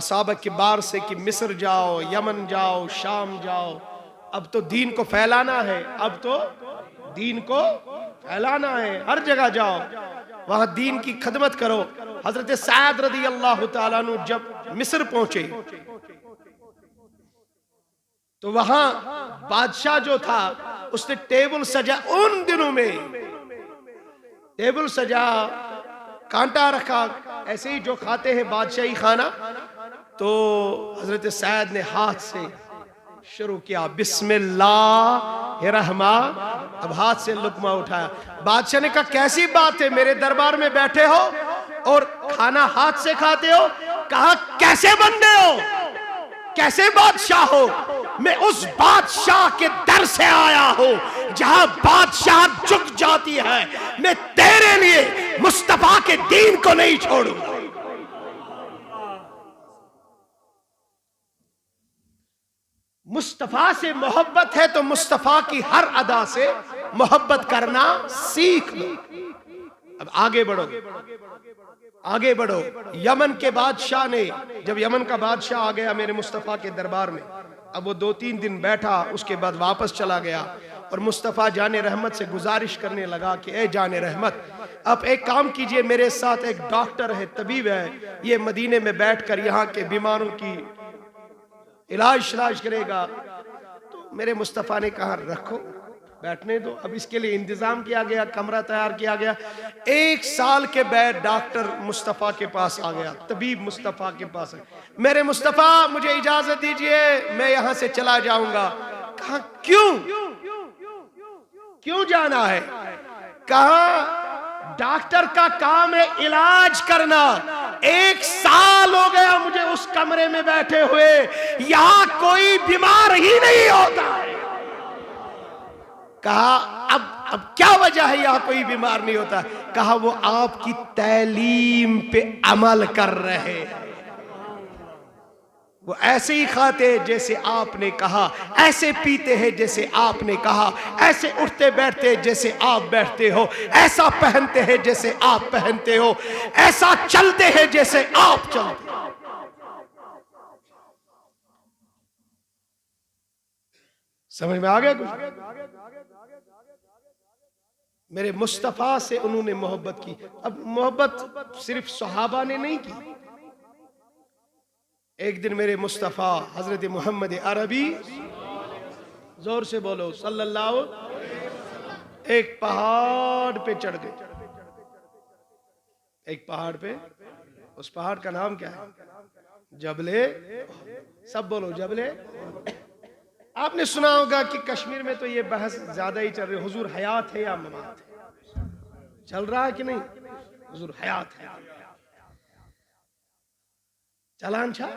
اصحاب کبار سے کہ مصر جاؤ، یمن جاؤ، شام جاؤ، اب تو دین کو پھیلانا ہے، اب تو دین کو پھیلانا ہے، ہر جگہ جاؤ، وہاں دین کی خدمت کرو۔ حضرت سعد رضی اللہ تعالیٰ عنہ جب مصر پہنچے تو وہاں بادشاہ جو تھا اس نے ٹیبل سجا، ان دنوں میں ٹیبل سجا، کانٹا رکھا، ایسے ہی جو کھاتے ہیں بادشاہی کھانا، تو حضرت سعد نے ہاتھ سے شروع کیا، بسم اللہ الرحمن، اب ہاتھ سے لقمہ اٹھایا۔ بادشاہ نے کہا کیسی بات ہے، میرے دربار میں بیٹھے ہو اور کھانا ہاتھ سے کھاتے ہو؟ کہا کیسے بندے ہو، کیسے بادشاہ ہو؟ میں اس بادشاہ کے در سے آیا ہوں جہاں بادشاہ جھک جاتی ہے، میں تیرے لیے مصطفیٰ کے دین کو نہیں چھوڑوں گا۔ مصطفیٰ سے محبت ہے تو مصطفیٰ کی ہر ادا سے محبت کرنا سیکھ لو۔ اب آگے بڑھو، آگے بڑھو۔ یمن کے بادشاہ نے، جب یمن کا بادشاہ آ گیا میرے مصطفیٰ کے دربار میں، اب وہ 2-3 دن بیٹھا، اس کے بعد واپس چلا گیا، اور مصطفیٰ جان رحمت سے گزارش کرنے لگا کہ اے جان رحمت، اب ایک کام کیجئے، میرے ساتھ ایک ڈاکٹر ہے، طبیب ہے، یہ مدینے میں بیٹھ کر یہاں کے بیماروں کی علاج کرے گا۔ تو میرے مصطفیٰ نے کہا رکھو، بیٹھنے دو۔ اب اس کے لیے انتظام کیا گیا، کمرہ تیار کیا گیا۔ 1 سال کے بعد ڈاکٹر مصطفیٰ کے پاس آ گیا، طبیب مصطفیٰ کے پاس آیا، میرے مصطفیٰ مجھے اجازت دیجئے، میں یہاں سے چلا جاؤں گا۔ کہا کیوں جانا ہے؟ کہا ڈاکٹر کا کام ہے علاج کرنا، 1 سال ہو گیا مجھے اس کمرے میں بیٹھے ہوئے، یہاں کوئی بیمار ہی نہیں ہوتا۔ کہا اب کیا وجہ ہے یہاں کوئی بیمار نہیں ہوتا؟ کہا وہ آپ کی تعلیم پہ عمل کر رہے ہیں، وہ ایسے ہی کھاتے ہیں جیسے آپ نے کہا، ایسے پیتے ہیں جیسے آپ نے کہا، ایسے اٹھتے بیٹھتے جیسے آپ بیٹھتے ہو، ایسا پہنتے ہیں جیسے آپ پہنتے ہو، ایسا چلتے ہیں جیسے آپ چلتے ہو۔ سمجھ میں آ گیا کچھ؟ میرے مصطفیٰ سے انہوں نے محبت کی۔ اب محبت صرف صحابہ نے نہیں کی۔ ایک دن میرے مصطفیٰ حضرت محمد عربی، زور سے بولو صلی اللہ، ایک پہاڑ پہ چڑھ گئے، ایک پہاڑ پہ، اس پہاڑ کا نام کیا ہے؟ جبل، سب بولو جبل۔ آپ نے سنا ہوگا کہ کشمیر میں تو یہ بحث زیادہ ہی چل رہی ہے، حضور حیات ہے یا ممات ہے؟ چل رہا ہے کہ نہیں؟ حضور حیات ہے، چلان چھا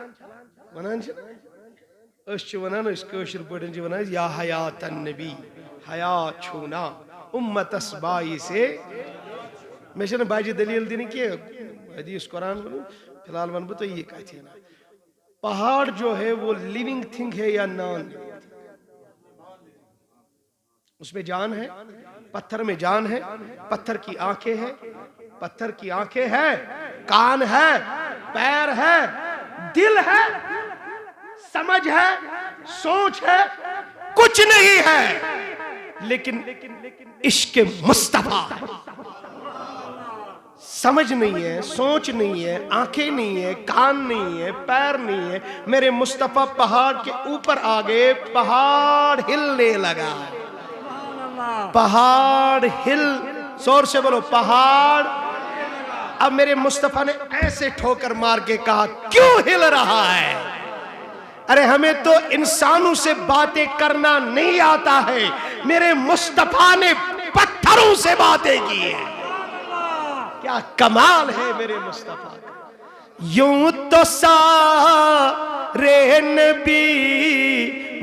ونان چھا، اس چھ ونان، اس کشر پڑھن چھ ونان یا حیات النبی، حیات چھونا امت اسبائی سے۔ میں چھنا باجی دلیل دینی کہ حدیث قرآن بنو، فی الحال ون بتا یہ کہتی ہے نا، پہاڑ جو ہے وہ لیونگ تھنگ ہے یا نان؟ اس میں جان ہے، پتھر میں جان ہے، پتھر کی آنکھیں ہیں، پتھر کی آنکھیں ہے، کان ہے، پیر ہے، دل ہے، سمجھ ہے، سوچ ہے، کچھ نہیں ہے، لیکن عشق مصطفیٰ، سمجھ نہیں ہے، سوچ نہیں ہے، آنکھیں نہیں ہے، کان نہیں ہے، پیر نہیں ہے۔ میرے مصطفیٰ پہاڑ کے اوپر آگے، پہاڑ ہلنے لگا، پہاڑ ہل، زور سے بولو پہاڑ۔ اب میرے مصطفیٰ نے ایسے ٹھوکر مار کے کہا کیوں ہل رہا ہے؟ ارے ہمیں تو انسانوں سے باتیں کرنا نہیں آتا ہے، میرے مصطفیٰ نے پتھروں سے باتیں کی ہیں۔ کیا کمال ہے میرے مصطفیٰ کا۔ یوں تو سارے نبی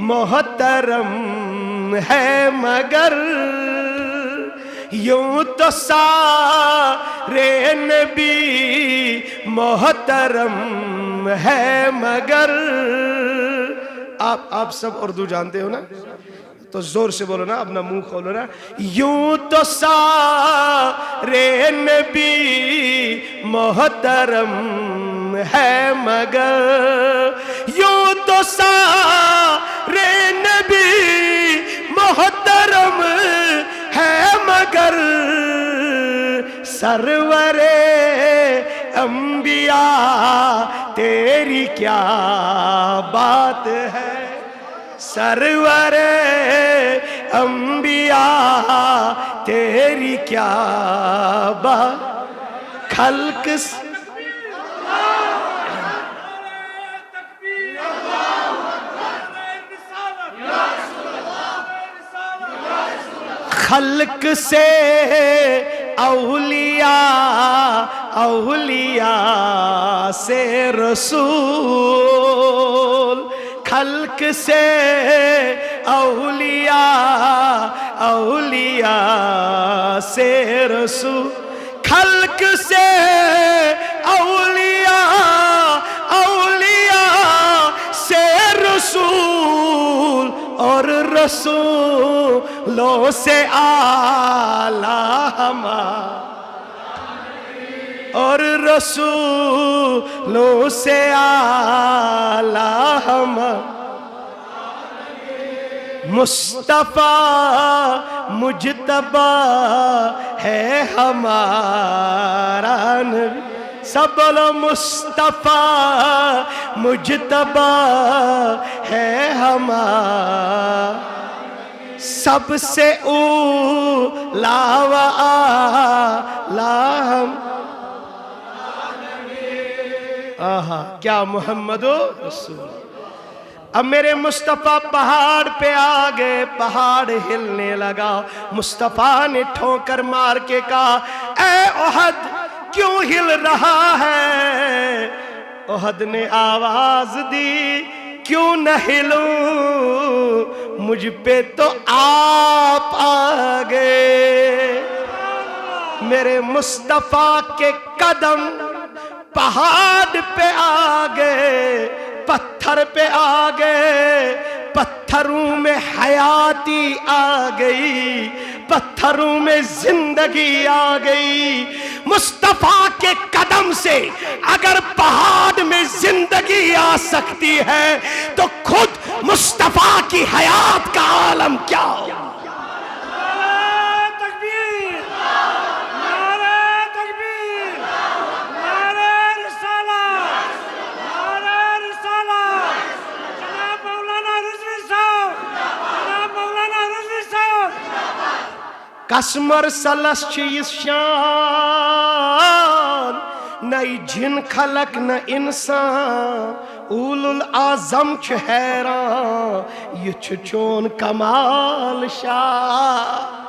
محترم ہے مگر، یوں تو سارے نبی محترم ہے مگر۔ آپ سب اردو جانتے ہو نا، تو زور سے بولو نا، اپنا منہ کھولو نا۔ یوں تو سارے نبی محترم ہے مگر یوں تو سارے نبی محترم ہے مگر سرور انبیاء تیری کیا بات ہے سرور انبیاء تیری کیا بات خلق خلق سے اولیاء اولیاء سے رسول خلق سے اولیاء اولیاء سے رسول خلق سے اولیاء اولیاء سے رسول اور رسولوں سے اعلیٰ ہمارا اور رسولوں سے اعلیٰ ہمارا مصطفیٰ مجتبی ہے ہمارا نبی سب بولو مصطفیٰ مجتبی ہے ہمارا سب سے اولیٰ و اعلیٰ ہم آہا کیا محمد رسول اب میرے مصطفیٰ پہاڑ پہ آگئے پہاڑ ہلنے لگا مصطفیٰ نے ٹھوکر مار کے کہا اے احد کیوں ہل رہا ہے احد نے آواز دی کیوں نہ ہلوں مجھ پہ تو آپ آگئے میرے مصطفیٰ کے قدم پہاڑ پہ آگئے پتھر پہ آگئے پتھروں میں حیاتی آگئی پتھروں میں زندگی آگئی مصطفیٰ کے قدم سے اگر پہاڑ میں زندگی آ سکتی ہے تو خود مصطفیٰ کی حیات کا عالم کیا ہو قسمر سلس چیز شان نئی جن خلق نہ انسان اول العظم چھ حیران یہ چون کمال شاہ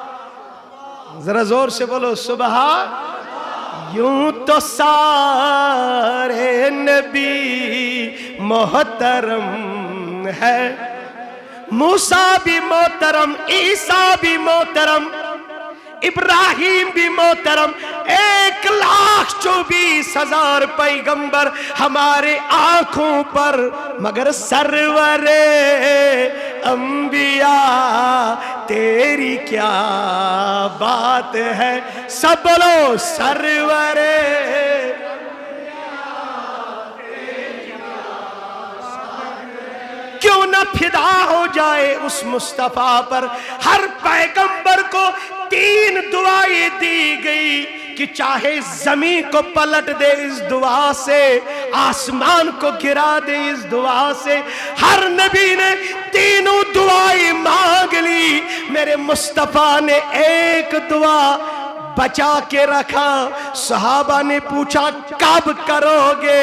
ذرا زور سے بولو سبحان یوں تو سارے نبی محترم ہے موسیٰ بھی محترم عیسیٰ بھی محترم ابراہیم بھی محترم 1,24,000 پیغمبر ہمارے آنکھوں پر مگر سرور انبیاء تیری کیا بات ہے سب بولو سرور کیوں نہ فدا ہو جائے اس مصطفیٰ پر ہر پیغمبر کو 3 دعائیں دی گئی کہ چاہے زمین کو پلٹ دے اس دعا سے آسمان کو گرا دے اس دعا سے ہر نبی نے 3 دعائیں مانگ لی میرے مصطفیٰ نے ایک دعا بچا کے رکھا صحابہ نے پوچھا کب کرو گے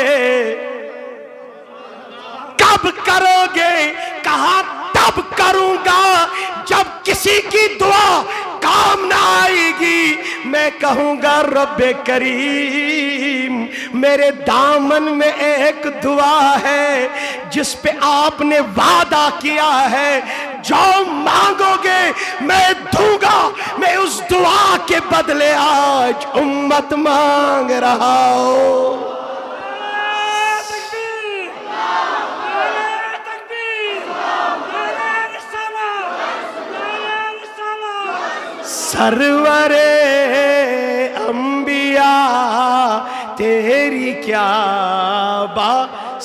کب کرو گے کہا تب کروں گا جب کسی کی دعا کام نہ آئے گی میں کہوں گا رب کریم میرے دامن میں ایک دعا ہے جس پہ آپ نے وعدہ کیا ہے جو مانگو گے میں دوں گا میں اس دعا کے بدلے آج امت مانگ رہا ہوں سرور انبیاء تیری کیا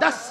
10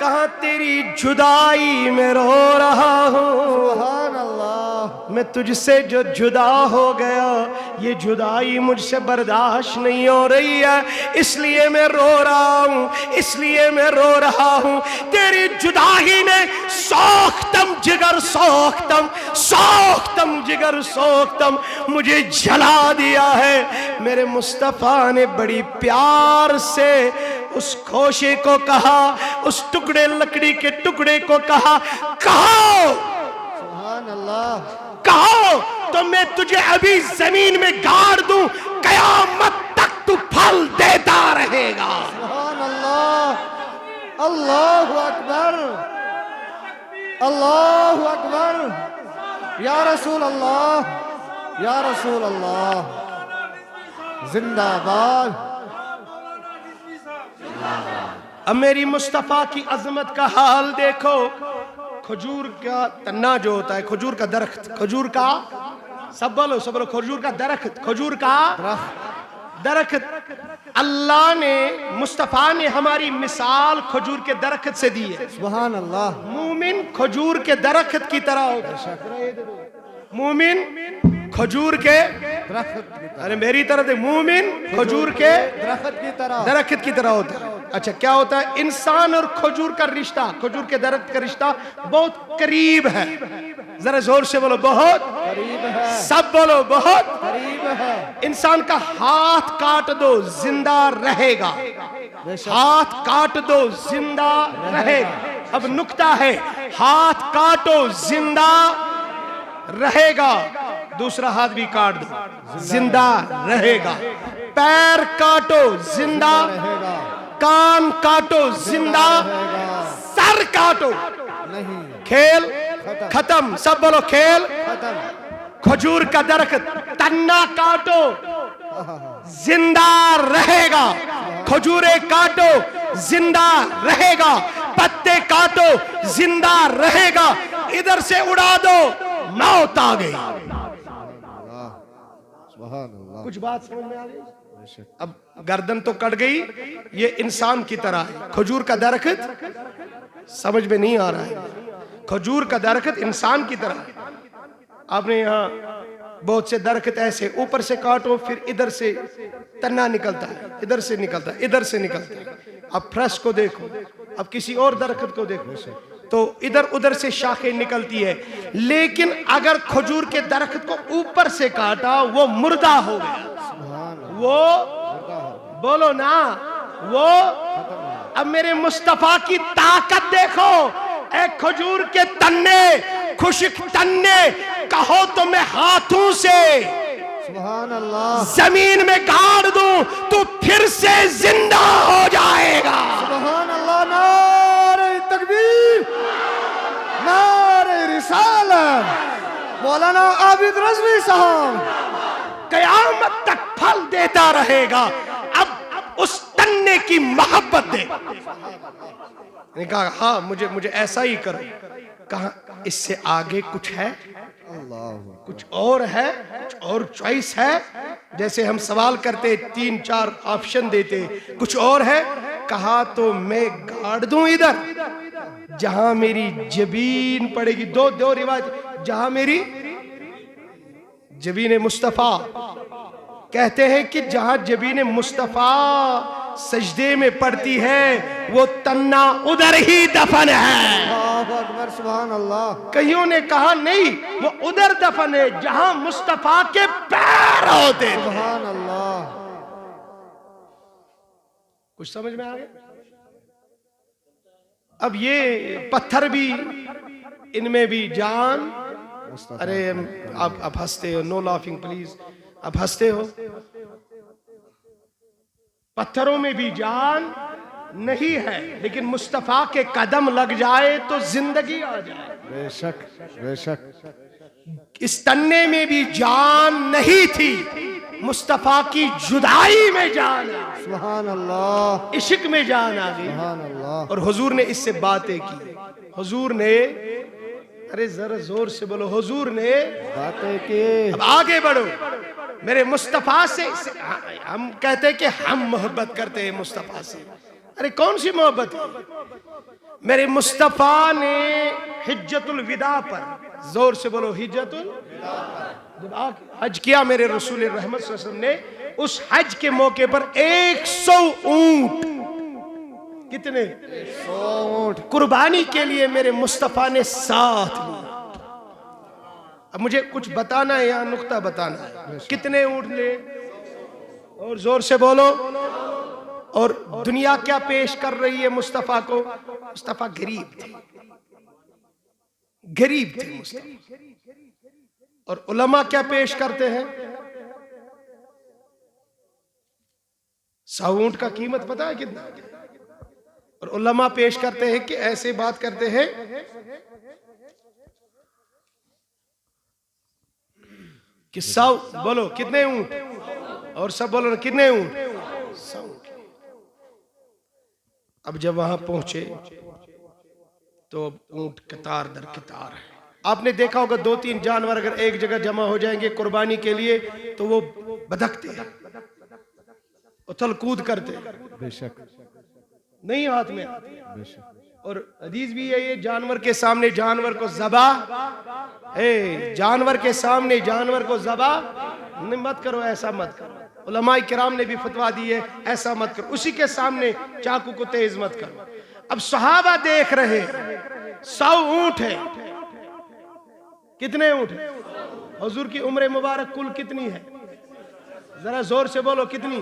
کہاں تیری جدائی میں رو رہا ہوں، سبحان اللہ، میں تجھ سے جو جدا ہو گیا یہ جدائی مجھ سے برداشت نہیں ہو رہی ہے، اس لیے میں رو رہا ہوں، اس لیے میں رو رہا ہوں۔ تیری جدائی نے سوختم جگر سوختم سوختم جگر سوختم مجھے جلا دیا ہے۔ میرے مصطفیٰ نے بڑی پیار سے اس کھوشے کو کہا، اس ٹکڑے لکڑی کے ٹکڑے کو کہا، کہو سبحان اللہ، کہو تو میں تجھے ابھی زمین میں گاڑ دوں، قیامت تک تو پھل دیتا رہے گا۔ سبحان اللہ، اللہ اکبر، اللہ اکبر، یا رسول اللہ، یا رسول اللہ، زندہ باد۔ اب میری مصطفیٰ کی عظمت کا حال دیکھو۔ کھجور کا تنا جو ہوتا ہے، کھجور کا درخت، کھجور کا، سب بولو کھجور کا درخت، کھجور کا درخت، اللہ نے، مصطفیٰ نے ہماری مثال کھجور کے درخت سے دی ہے۔ سبحان اللہ، مومن کھجور کے درخت کی طرح ہوتا ہے، مومن کھجور کے درخت، ارے میری طرف دے، مومن کھجور کے درخت کی طرح ہوتا ہے۔ اچھا کیا ہوتا ہے؟ انسان اور کھجور کا رشتہ، کھجور کے درخت کا رشتہ بہت قریب ہے۔ ذرا زور سے بولو بہت قریب ہے، سب بولو بہت قریب ہے، انسان کا ہاتھ کاٹ دو زندہ رہے گا، ہاتھ کاٹ دو زندہ رہے گا۔ اب نکتہ ہے، ہاتھ کاٹو زندہ رہے گا، دوسرا ہاتھ بھی کاٹ دو زندہ رہے گا، پیر کاٹو زندہ رہے گا، کان کاٹو زندہ، سر کاٹو نہیں، کھیل ختم، سب بولو کھیل ختم، کھجور کا درخت تنا کاٹو زندہ رہے گا، کھجورے کاٹو زندہ رہے گا، پتے کاٹو زندہ رہے گا، ادھر سے اڑا دو موت آ گئی۔ سبحان اللہ، کچھ بات سمجھ میں آ گئی؟ اب گردن تو کٹ گئی، یہ انسان کی طرح ہے، کھجور کا درخت سمجھ میں نہیں آ رہا ہے، کھجور کا درخت انسان کی طرح ہے۔ آپ نے یہاں بہت سے درخت ایسے اوپر سے کاٹو پھر ادھر سے تنا نکلتا ہے، ادھر سے نکلتا ہے، ادھر سے نکلتا ہے۔ اب فرش کو دیکھو، اب کسی اور درخت کو دیکھو تو ادھر ادھر سے شاخیں نکلتی ہے، لیکن اگر کھجور کے درخت کو اوپر سے کاٹا وہ مردہ ہو گیا، وہ بولو نا، وہ اب میرے مصطفیٰ کی طاقت دیکھو، اے کھجور کے تنے، خشک تنے، کہو تو میں ہاتھوں سے سبحان اللہ، زمین میں گاڑ دوں تو پھر سے زندہ ہو جائے گا۔ سبحان اللہ، نعرہ تکبیر، نعرہ رسالت، مولانا عابد رضوی صاحب، قیامت تک پھل دیتا رہے گا۔ اب اس تنے کی محبت دے، نے کہا ہاں مجھے ایسا ہی کرو۔ کہا اس سے آگے کچھ ہے، کچھ اور ہے، کچھ اور چوائس ہے؟ جیسے ہم سوال کرتے 3-4 آپشن دیتے، کچھ اور ہے؟ کہا تو میں گاڑ دوں ادھر جہاں میری جبین پڑے گی، دو روایت، جہاں میری جبین مصطفیٰ، کہتے ہیں کہ جہاں جبین مصطفیٰ سجدے میں پڑتی ہے وہ تنا ادھر ہی دفن ہے۔ اللہ اکبر، سبحان اللہ، کئیوں نے کہا نہیں وہ ادھر دفن ہے جہاں مصطفیٰ کے پیر ہوتے تھے۔ سبحان اللہ، کچھ سمجھ میں آگئے؟ اب یہ پتھر بھی، ان میں بھی جان، ارے آپ ہنستے ہو، نو لافنگ پلیز، آپ ہنستے ہو، پتھروں میں بھی جان نہیں ہے، لیکن مصطفیٰ کے قدم لگ جائے تو زندگی آ جائے۔ بے شک، بے شک، اس تنے میں بھی جان نہیں تھی، مصطفیٰ کی جدائی میں جان آ گئی، سبحان اللہ، عشق میں جان آ گئی، سبحان اللہ، اور حضور نے اس سے باتیں کی۔ حضور نے، ارے ذرا زور سے بولو، حضور نے باتیں کی، اب آگے بڑھو میرے مصطفیٰ سے۔ ہم کہتے ہیں کہ ہم محبت کرتے ہیں مصطفیٰ سے، ارے کون سی محبت ہے؟ میرے مصطفیٰ نے حجت الوداع پر، زور سے بولو حجت الوداع پر، جب حج کیا میرے رسول رحمت صلی اللہ علیہ وسلم نے، اس حج کے موقع پر 100 اونٹ، کتنے؟ 100 اونٹ قربانی کے لیے میرے مصطفیٰ نے ساتھ لیا۔ اب مجھے کچھ بتانا ہے یا نقطہ بتانا ہے؟ کتنے اونٹ لے؟ اور زور سے بولو۔ اور دنیا کیا پیش کر رہی ہے مصطفیٰ کو؟ مصطفیٰ غریب تھے، غریب تھے مصطفیٰ۔ اور علماء کیا پیش کرتے ہیں؟ 100 اونٹ کا قیمت پتہ ہے کتنا؟ اور علماء پیش کرتے ہیں کہ ایسے بات کرتے ہیں کہ 100، بولو کتنے اونٹ؟ اور سب بولو کتنے اونٹ؟ 100 اونٹ۔ اب جب وہاں پہنچے تو اونٹ قطار در قطار ہے۔ آپ نے دیکھا ہوگا 2-3 جانور اگر ایک جگہ جمع ہو جائیں گے قربانی کے لیے تو وہ بدکتے ہیں، اتھل کود کرتے ہیں، بے شک نہیں ہاتھ میں۔ بے شک اور حدیث بھی ہے یہ جانور کے سامنے جانور کو ذبح، جانور کے سامنے جانور کو ذبح مت کرو، ایسا مت کرو۔ علماء کرام نے بھی فتویٰ دی ہے ایسا مت کرو، اسی کے سامنے چاقو کو تیز مت کرو۔ اب صحابہ دیکھ رہے 100 اونٹ ہے، کتنے اونٹ ہے؟ حضور کی عمر مبارک کل کتنی ہے؟ ذرا زور سے بولو کتنی؟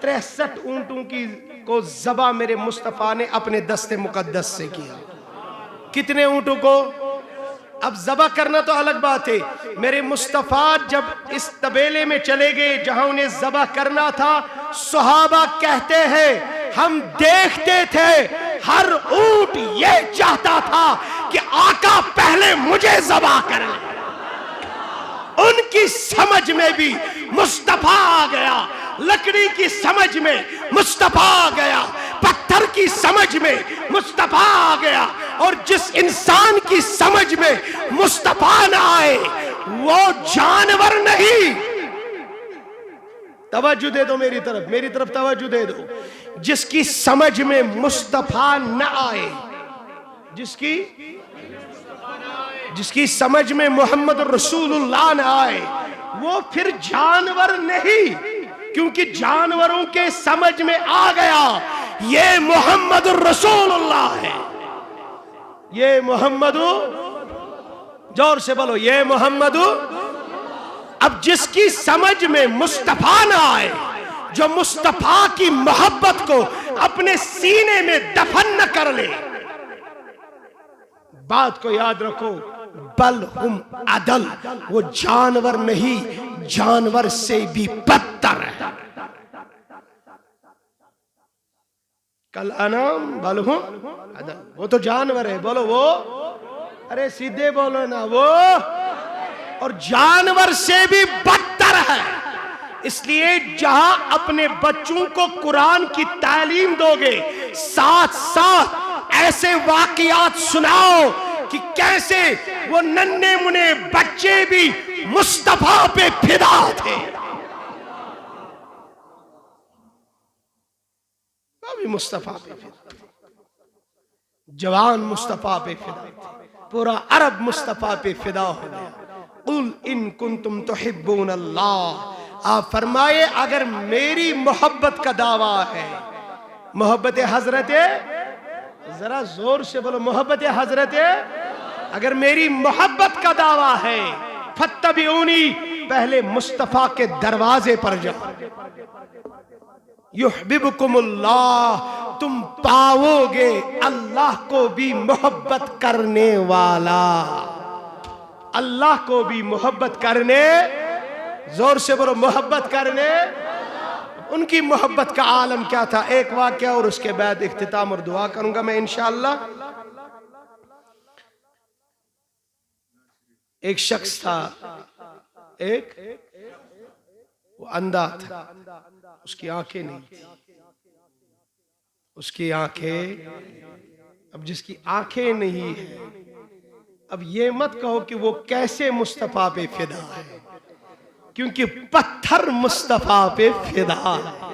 63 اونٹوں کی کو ذبح میرے مصطفیٰ نے اپنے دست مقدس سے کیا۔ کتنے اونٹوں کو؟ اب ذبح کرنا تو الگ بات ہے، میرے مصطفیٰ جب اس طبیلے میں چلے گئے جہاں انہیں ذبح کرنا تھا، صحابہ کہتے ہیں ہم دیکھتے تھے ہر اونٹ یہ چاہتا تھا کہ آقا پہلے مجھے ذبح کریں۔ ان کی سمجھ میں بھی مصطفیٰ آ گیا، لکڑی کی سمجھ میں مصطفیٰ آ گیا، پتھر کی سمجھ میں مصطفیٰ آ گیا، اور جس انسان کی سمجھ میں مصطفیٰ نہ آئے وہ جانور نہیں۔ توجہ دے دو میری طرف توجہ دے دو۔ جس کی سمجھ میں مصطفیٰ نہ آئے، جس کی سمجھ میں محمد رسول اللہ نہ آئے، وہ پھر جانور نہیں، کیونکہ جانوروں کے سمجھ میں آ گیا یہ محمد رسول اللہ ہے، یہ محمد، زور سے بولو یہ محمد۔ اب جس کی سمجھ میں مصطفیٰ نہ آئے، جو مصطفیٰ کی محبت کو اپنے سینے میں دفن نہ کر لے، بات کو یاد رکھو، بل ہم عدل، وہ جانور نہیں، جانور سے بھی بدتر ہے۔ کل انام بل ہم عدل، وہ تو جانور ہے، بولو وہ، ارے سیدھے بولو نا، وہ اور جانور سے بھی بدتر ہے۔ اس لیے جہاں اپنے بچوں کو قرآن کی تعلیم دو گے، ساتھ ساتھ ایسے واقعات سناؤ کہ کیسے وہ ننھے منے بچے بھی مصطفیٰ پہ فدا تھے، وہ بھی مصطفیٰ پہ فدا تھے، جوان مصطفیٰ پہ فدا تھے، پورا عرب مصطفیٰ پہ فدا ہو گیا۔ قل ان کنتم تحبون اللہ، آپ فرمائے اگر میری محبت کا دعویٰ ہے، محبت حضرت، ذرا زور سے بولو محبت حضرت، اگر میری محبت کا دعویٰ ہے فاتبعونی، پہلے مصطفیٰ کے دروازے پر جاؤ، یحببکم اللہ، تم پاؤ گے اللہ کو بھی محبت کرنے والا، اللہ کو بھی محبت کرنے، زور سے بولو محبت کرنے۔ ان کی محبت کا عالم کیا تھا؟ ایک واقعہ اور اس کے بعد اختتام اور دعا کروں گا میں انشاءاللہ۔ ایک شخص تھا، ایک وہ اندھا تھا، اس کی آنکھیں نہیں تھی، اس کی آنکھیں، اب جس کی آنکھیں نہیں ہیں، اب یہ مت کہو کہ وہ کیسے مصطفیٰ پہ فدا ہے، کیونکہ پتھر مصطفیٰ پہ فدا ہے۔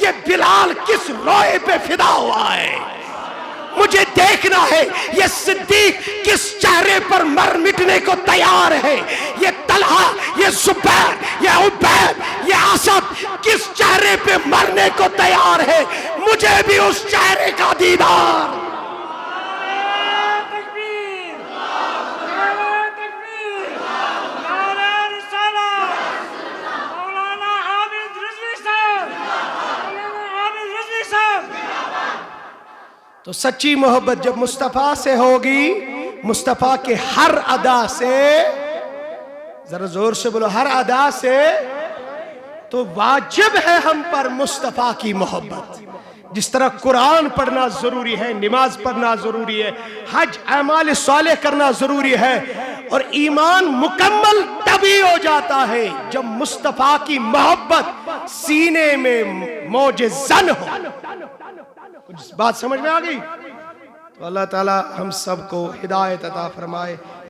یہ بلال کس روئے پہ فدا ہوا ہے، مجھے دیکھنا ہے یہ صدیق کس چہرے پر مر مٹنے کو تیار ہے، یہ طلحہ، یہ زبیر، یہ عبید، یہ اسد کس چہرے پہ مرنے کو تیار ہے، مجھے بھی اس چہرے کا دیدار۔ تو سچی محبت جب مصطفیٰ سے ہوگی، مصطفیٰ کے ہر ادا سے، ذرا زور سے بولو، ہر ادا سے، تو واجب ہے ہم پر مصطفیٰ کی محبت۔ جس طرح قرآن پڑھنا ضروری ہے، نماز پڑھنا ضروری ہے، حج اعمال صالح کرنا ضروری ہے، اور ایمان مکمل تبھی ہو جاتا ہے جب مصطفیٰ کی محبت سینے میں موج زن ہو۔ کچھ بات سمجھ میں آ گئی؟ تو اللہ تعالی ہم سب کو ہدایت عطا فرمائے۔